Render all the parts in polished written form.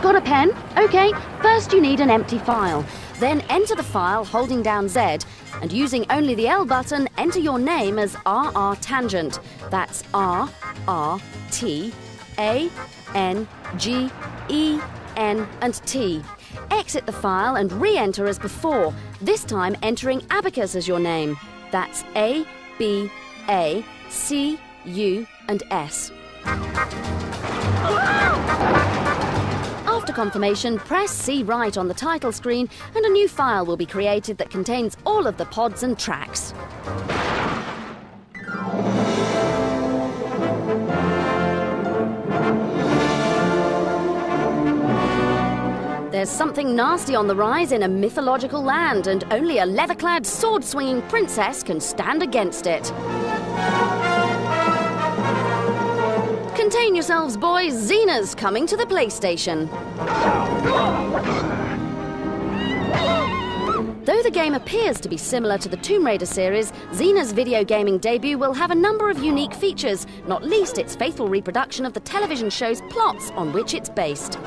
Got a pen? Okay, first you need an empty file. Then enter the file holding down Z, and using only the L button, enter your name as RR Tangent. That's R, R, T, A, N, G, E, N, and T. Exit the file and re-enter as before, this time entering Abacus as your name. That's A, B, A, C, U, and S. After confirmation, press C right on the title screen and a new file will be created that contains all of the pods and tracks. There's something nasty on the rise in a mythological land, and only a leather-clad, sword-swinging princess can stand against it. Contain yourselves, boys. Xena's coming to the PlayStation. Though the game appears to be similar to the Tomb Raider series, Xena's video gaming debut will have a number of unique features, not least its faithful reproduction of the television show's plots on which it's based.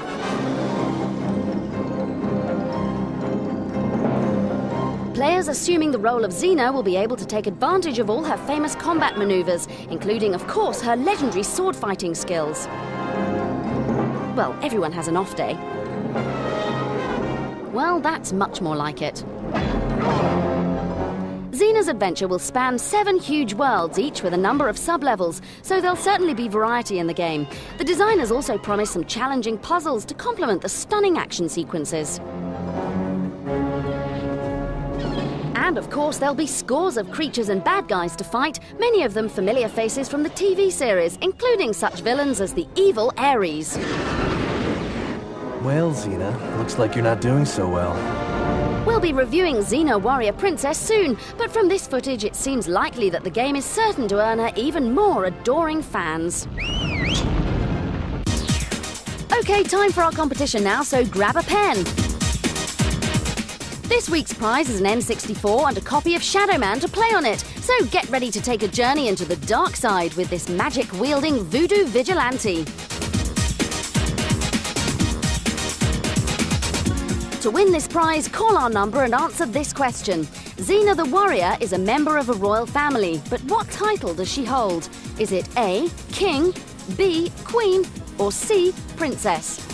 Players assuming the role of Xena will be able to take advantage of all her famous combat maneuvers, including, of course, her legendary sword-fighting skills. Well, everyone has an off day. Well, that's much more like it. Xena's adventure will span 7 huge worlds, each with a number of sub-levels, so there'll certainly be variety in the game. The designers also promise some challenging puzzles to complement the stunning action sequences. And of course, there'll be scores of creatures and bad guys to fight, many of them familiar faces from the TV series, including such villains as the evil Ares. Well, Xena, looks like you're not doing so well. We'll be reviewing Xena Warrior Princess soon, but from this footage it seems likely that the game is certain to earn her even more adoring fans. Okay, time for our competition now, so grab a pen. This week's prize is an N64 and a copy of Shadow Man to play on it, so get ready to take a journey into the dark side with this magic-wielding voodoo vigilante. To win this prize, call our number and answer this question. Xena the Warrior is a member of a royal family, but what title does she hold? Is it A, King, B, Queen, or C, Princess?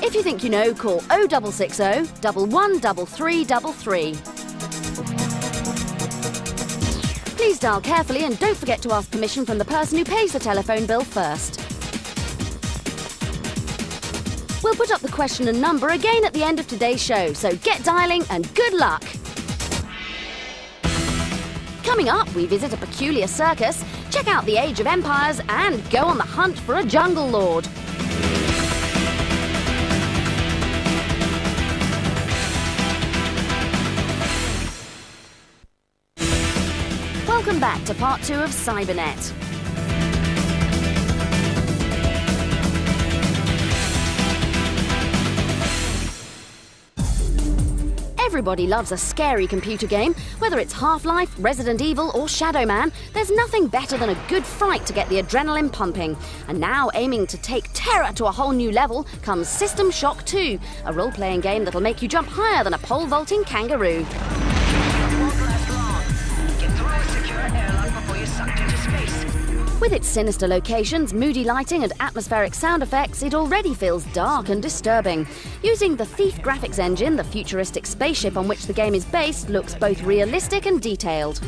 If you think you know, call 0660 113333. Please dial carefully and don't forget to ask permission from the person who pays the telephone bill first. We'll put up the question and number again at the end of today's show, so get dialing and good luck! Coming up, we visit a peculiar circus, check out the Age of Empires, and go on the hunt for a jungle lord. Welcome back to part 2 of Cybernet. Everybody loves a scary computer game. Whether it's Half-Life, Resident Evil or Shadow Man, there's nothing better than a good fright to get the adrenaline pumping. And now, aiming to take terror to a whole new level, comes System Shock 2, a role-playing game that'll make you jump higher than a pole-vaulting kangaroo. With its sinister locations, moody lighting and atmospheric sound effects, it already feels dark and disturbing. Using the Thief graphics engine, the futuristic spaceship on which the game is based looks both realistic and detailed.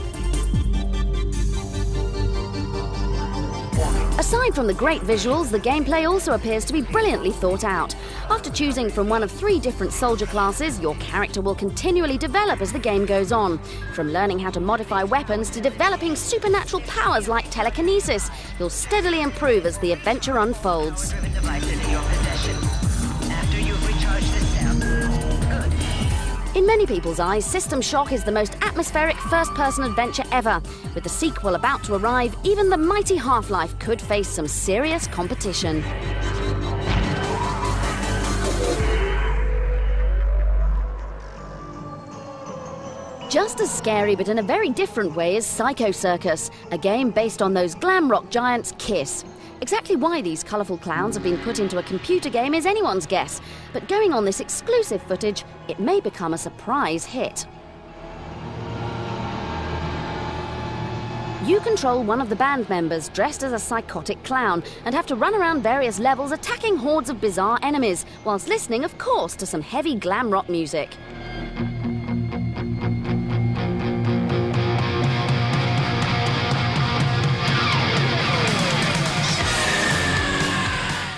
Aside from the great visuals, the gameplay also appears to be brilliantly thought out. After choosing from one of 3 different soldier classes, your character will continually develop as the game goes on. From learning how to modify weapons to developing supernatural powers like telekinesis, you'll steadily improve as the adventure unfolds. In many people's eyes, System Shock is the most atmospheric first-person adventure ever. With the sequel about to arrive, even the mighty Half-Life could face some serious competition. Just as scary, but in a very different way, is Circus, a game based on those glam rock giants Kiss. Exactly why these colourful clowns have been put into a computer game is anyone's guess, but going on this exclusive footage, it may become a surprise hit. You control one of the band members dressed as a psychotic clown and have to run around various levels attacking hordes of bizarre enemies, whilst listening, of course, to some heavy glam rock music.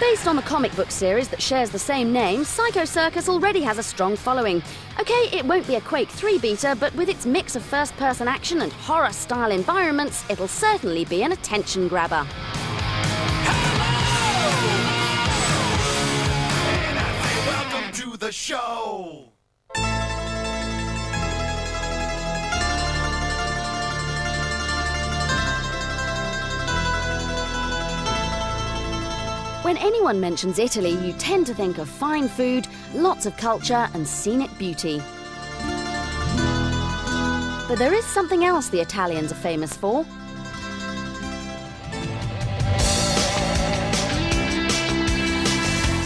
Based on the comic book series that shares the same name, Circus already has a strong following. Okay, it won't be a Quake III beta, but with its mix of first-person action and horror-style environments, it'll certainly be an attention grabber. Hello! And I say welcome to the show! When anyone mentions Italy, you tend to think of fine food, lots of culture and scenic beauty. But there is something else the Italians are famous for.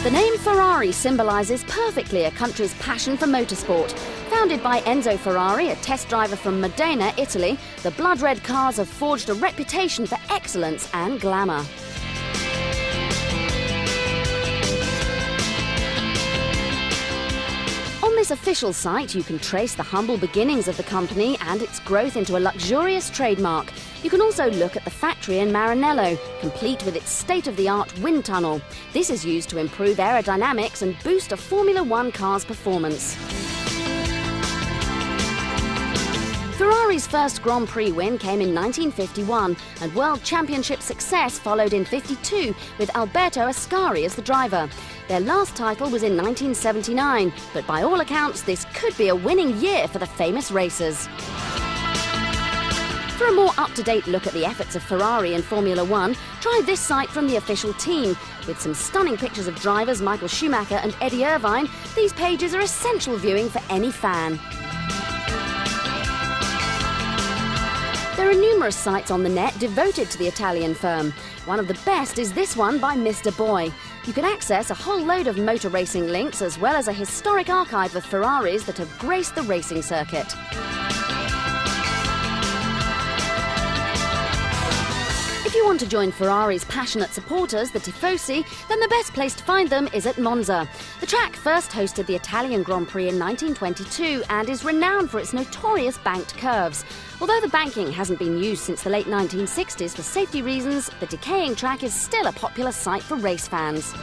The name Ferrari symbolises perfectly a country's passion for motorsport. Founded by Enzo Ferrari, a test driver from Modena, Italy, the blood-red cars have forged a reputation for excellence and glamour. On this official site, you can trace the humble beginnings of the company and its growth into a luxurious trademark. You can also look at the factory in Maranello, complete with its state-of-the-art wind tunnel. This is used to improve aerodynamics and boost a Formula One car's performance. Ferrari's first Grand Prix win came in 1951, and World Championship success followed in '52 with Alberto Ascari as the driver. Their last title was in 1979, but by all accounts this could be a winning year for the famous racers. For a more up-to-date look at the efforts of Ferrari in Formula One, try this site from the official team. With some stunning pictures of drivers Michael Schumacher and Eddie Irvine, these pages are essential viewing for any fan. There are numerous sites on the net devoted to the Italian firm. One of the best is this one by Mr. Boy. You can access a whole load of motor racing links as well as a historic archive of Ferraris that have graced the racing circuit. If you want to join Ferrari's passionate supporters, the Tifosi, then the best place to find them is at Monza. The track first hosted the Italian Grand Prix in 1922 and is renowned for its notorious banked curves. Although the banking hasn't been used since the late 1960s for safety reasons, the decaying track is still a popular site for race fans.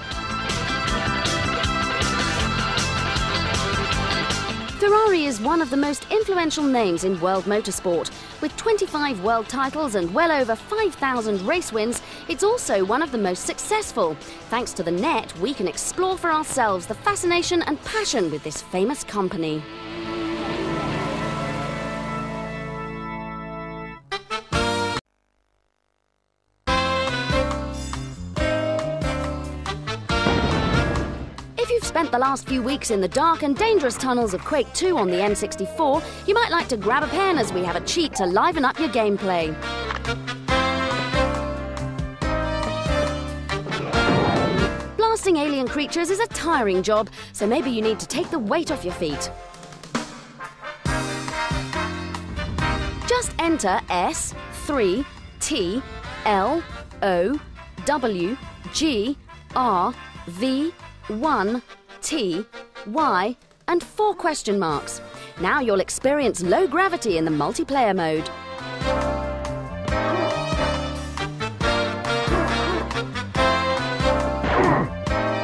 Ferrari is one of the most influential names in world motorsport. With 25 world titles and well over 5,000 race wins, it's also one of the most successful. Thanks to the net, we can explore for ourselves the fascination and passion with this famous company. Spent the last few weeks in the dark and dangerous tunnels of Quake II on the M64, you might like to grab a pen as we have a cheat to liven up your gameplay. Blasting alien creatures is a tiring job, so maybe you need to take the weight off your feet. Just enter S, 3, T, L, O, W, G, R, V, 1, T, Y, and 4 question marks. Now you'll experience low gravity in the multiplayer mode.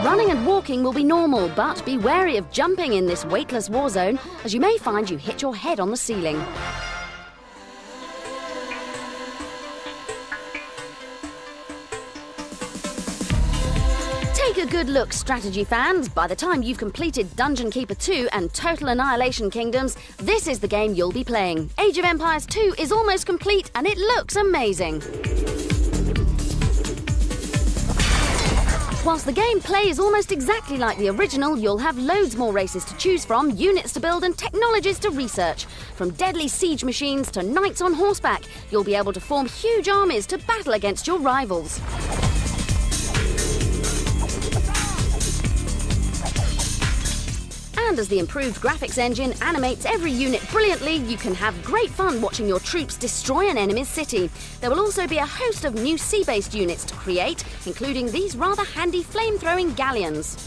Running and walking will be normal, but be wary of jumping in this weightless war zone, as you may find you hit your head on the ceiling. Take a good look, strategy fans. By the time you've completed Dungeon Keeper 2 and Total Annihilation Kingdoms, this is the game you'll be playing. Age of Empires 2 is almost complete and it looks amazing. Whilst the gameplay is almost exactly like the original, you'll have loads more races to choose from, units to build and technologies to research. From deadly siege machines to knights on horseback, you'll be able to form huge armies to battle against your rivals. And as the improved graphics engine animates every unit brilliantly, you can have great fun watching your troops destroy an enemy's city. There will also be a host of new sea-based units to create, including these rather handy flame-throwing galleons.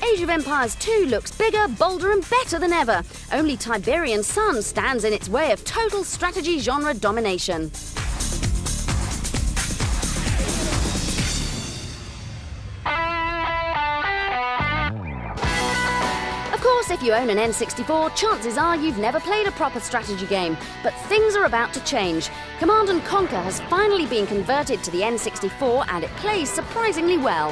Age of Empires 2 looks bigger, bolder and better than ever. Only Tiberian Sun stands in its way of total strategy genre domination. Of course, if you own an N64, chances are you've never played a proper strategy game. But things are about to change. Command & Conquer has finally been converted to the N64 and it plays surprisingly well.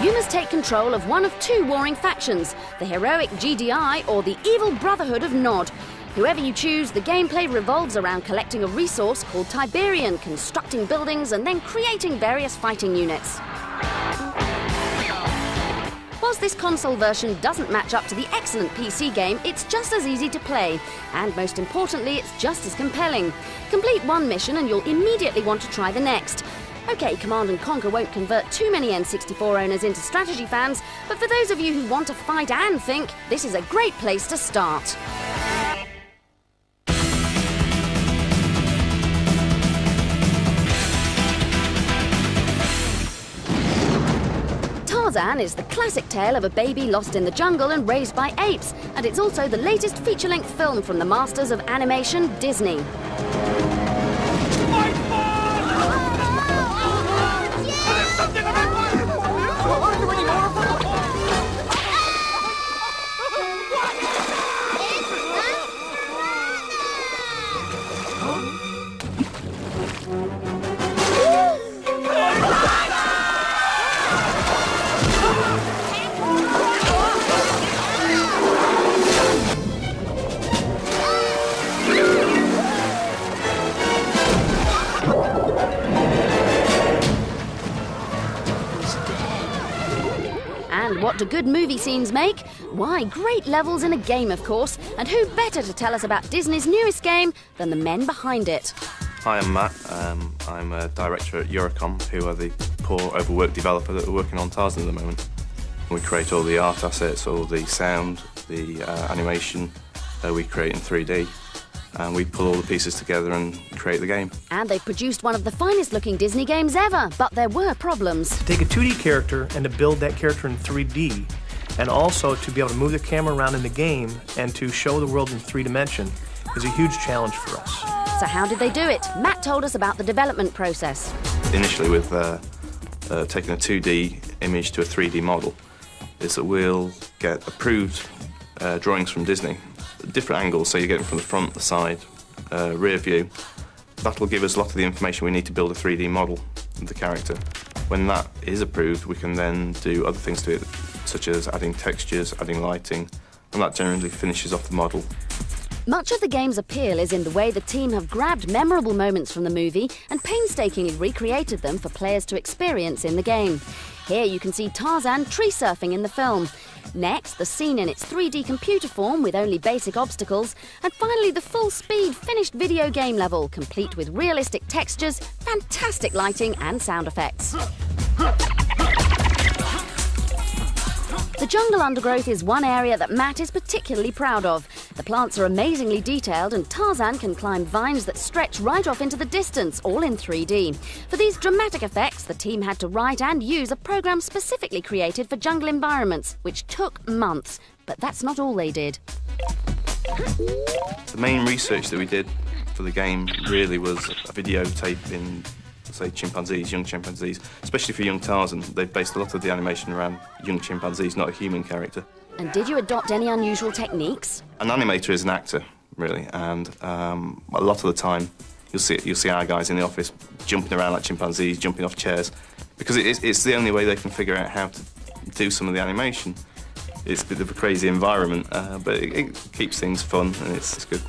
You must take control of one of two warring factions, the heroic GDI or the evil Brotherhood of Nod. Whoever you choose, the gameplay revolves around collecting a resource called Tiberian, constructing buildings and then creating various fighting units. Whilst this console version doesn't match up to the excellent PC game, it's just as easy to play. And most importantly, it's just as compelling. Complete one mission and you'll immediately want to try the next. OK, Command & Conquer won't convert too many N64 owners into strategy fans, but for those of you who want to fight and think, this is a great place to start. Tarzan is the classic tale of a baby lost in the jungle and raised by apes, and it's also the latest feature-length film from the masters of animation, Disney. And what do good movie scenes make? Why, great levels in a game, of course. And who better to tell us about Disney's newest game than the men behind it? Hi, I'm Matt. I'm a director at Eurocom, who are the poor, overworked developer that are working on Tarzan at the moment. We create all the art assets, all the sound, the animation we create in 3D. And we pull all the pieces together and create the game. And they've produced one of the finest looking Disney games ever, but there were problems. To take a 2D character and to build that character in 3D, and also to be able to move the camera around in the game and to show the world in 3 dimension is a huge challenge for us. So how did they do it? Matt told us about the development process. Initially with taking a 2D image to a 3D model, is that we'll get approved drawings from Disney. Different angles, so you get it from the front, the side, rear view. That'll give us a lot of the information we need to build a 3D model of the character. When that is approved, we can then do other things to it, such as adding textures, adding lighting, and that generally finishes off the model. Much of the game's appeal is in the way the team have grabbed memorable moments from the movie and painstakingly recreated them for players to experience in the game. Here you can see Tarzan tree surfing in the film. Next, the scene in its 3D computer form with only basic obstacles. And finally, the full-speed finished video game level, complete with realistic textures, fantastic lighting and sound effects. The jungle undergrowth is one area that Matt is particularly proud of. The plants are amazingly detailed and Tarzan can climb vines that stretch right off into the distance, all in 3D. For these dramatic effects, the team had to write and use a program specifically created for jungle environments, which took months. But that's not all they did. The main research that we did for the game really was a videotape in, say, chimpanzees, young chimpanzees, especially for young Tarzan. They've based a lot of the animation around young chimpanzees, not a human character. And did you adopt any unusual techniques? An animator is an actor, really, and a lot of the time you'll see our guys in the office jumping around like chimpanzees, jumping off chairs, because it's the only way they can figure out how to do some of the animation. It's a bit of a crazy environment, but it keeps things fun and it's good.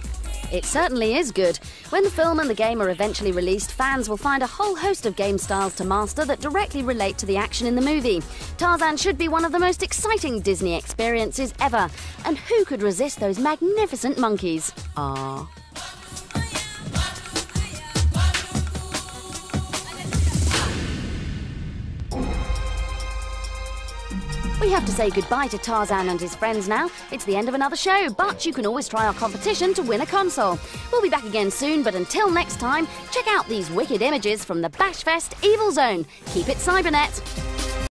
It certainly is good. When the film and the game are eventually released, fans will find a whole host of game styles to master that directly relate to the action in the movie. Tarzan should be one of the most exciting Disney experiences ever. And who could resist those magnificent monkeys? Ah. We have to say goodbye to Tarzan and his friends now. It's the end of another show, but you can always try our competition to win a console. We'll be back again soon, but until next time, check out these wicked images from the Bashfest Evil Zone. Keep it Cybernet.